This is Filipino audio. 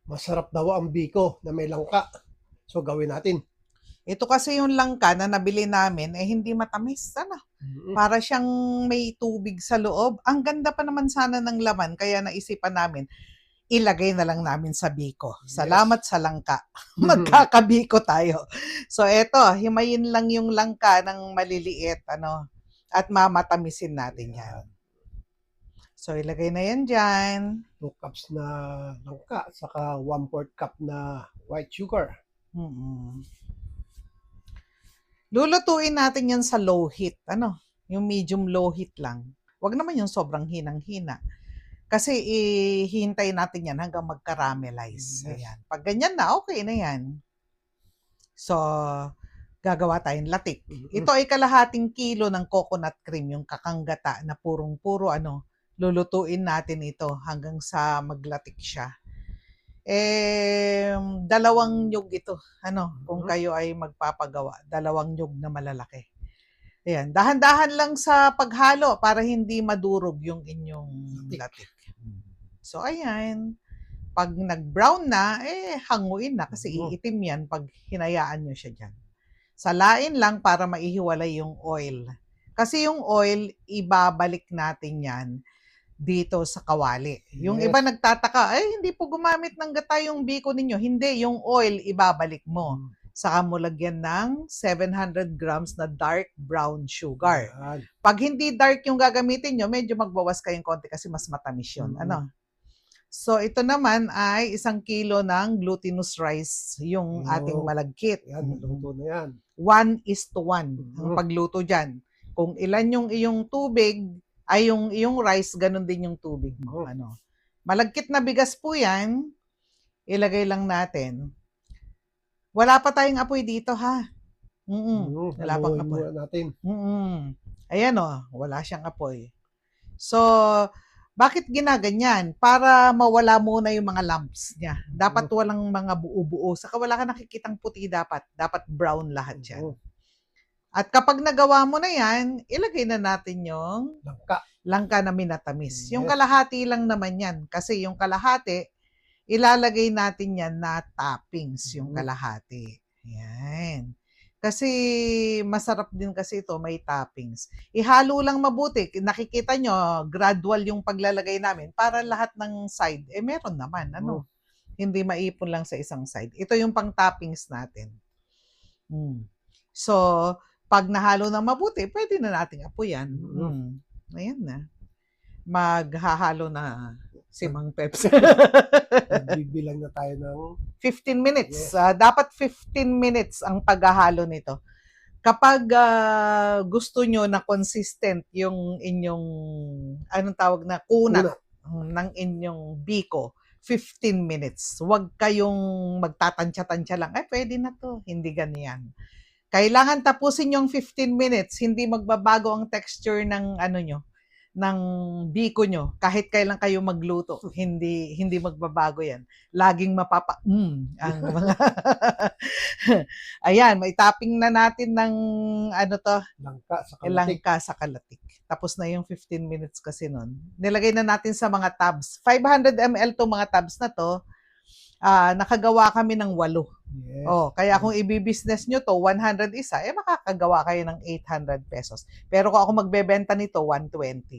Masarap daw ang biko na may langka. So gawin natin. Ito kasi yung langka na nabili namin, hindi matamis. Ano? Para siyang may tubig sa loob. Ang ganda pa naman sana ng laman, kaya naisipan namin, ilagay na lang namin sa biko. Salamat sa langka. Magkakabiko tayo. So eto, himayin lang yung langka ng maliliit, at mamatamisin natin yan. So ilagay na yan dyan. 2 cups na langka, saka 1/4 cup na white sugar. Lulutuin natin yan sa low heat. Yung medium low heat lang. Huwag naman yung sobrang hinang-hina. Kasi ihintay natin yan hanggang mag-caramelize. Ayan. Pag ganyan na, okay na yan. So, gagawa tayong latik. Ito ay kalahating kilo ng coconut cream, yung kakanggata na purong-puro lulutuin natin ito hanggang sa maglatik siya. 2 nyug ito. Kung kayo ay magpapagawa, 2 nyug na malalaki. Ayan, dahan-dahan lang sa paghalo para hindi madurog yung inyong latik. So ayan, pag nag-brown na, hanguin na kasi iitim yan pag hinayaan nyo siya dyan. Salain lang para maihiwalay yung oil. Kasi yung oil, ibabalik natin yan dito sa kawali. Yung iba nagtataka, hindi po gumamit ng gata yung biko ninyo. Hindi, yung oil ibabalik mo. Saka mo lagyan ng 700 grams na dark brown sugar. Pag hindi dark yung gagamitin nyo, medyo magbawas kayong konti kasi mas matamis yun. So ito naman ay 1 kilo ng glutinous rice, yung ating malagkit. Yan, luto na yan. 1:1 ang pagluto dyan. Kung ilan yung iyong tubig, ay yung iyong rice, ganun din yung tubig mo. Malagkit na bigas po yan, ilagay lang natin. Wala pa tayong apoy dito, ha? Wala pang apoy. Natin. Ayan wala siyang apoy. So, bakit ginaganyan? Para mawala muna yung mga lumps niya. Dapat walang mga buo-buo. Saka wala ka nakikitang puti dapat. Dapat brown lahat yan. At kapag nagawa mo na yan, ilagay na natin yung langka na minatamis. Yung kalahati lang naman yan. Kasi yung kalahati, ilalagay natin yan na toppings, yung kalahati. Yan. Kasi masarap din kasi ito, may toppings. Ihalo lang mabuti. Nakikita nyo, gradual yung paglalagay namin para lahat ng side, meron naman. Hindi maipon lang sa isang side. Ito yung pang toppings natin. So, pag nahalo na mabuti, pwede na nating apoyan. Ayan na. Maghahalo na si Mang Peps. Bibilang na tayo ng 15 minutes. Dapat 15 minutes ang paghahalo nito. Kapag gusto nyo na consistent yung inyong, anong tawag na, kunat ng inyong biko, 15 minutes. Huwag kayong magtatansya-tansya lang. Pwede na to. Hindi ganyan. Kailangan tapusin yung 15 minutes, hindi magbabago ang texture ng ng biko nyo. Kahit kailan kayo magluto, hindi magbabago yan. Laging ang mga Ayan, may topping na natin ng langka sa kalatik. Tapos na yung 15 minutes kasi nun. Nilagay na natin sa mga tabs. 500 ml to mga tabs na to. Nakagawa kami ng 8. Kaya kung ibibusiness nyo to, 100 isa, makakagawa kayo ng 800 pesos. Pero kung ako magbebenta nito, 120.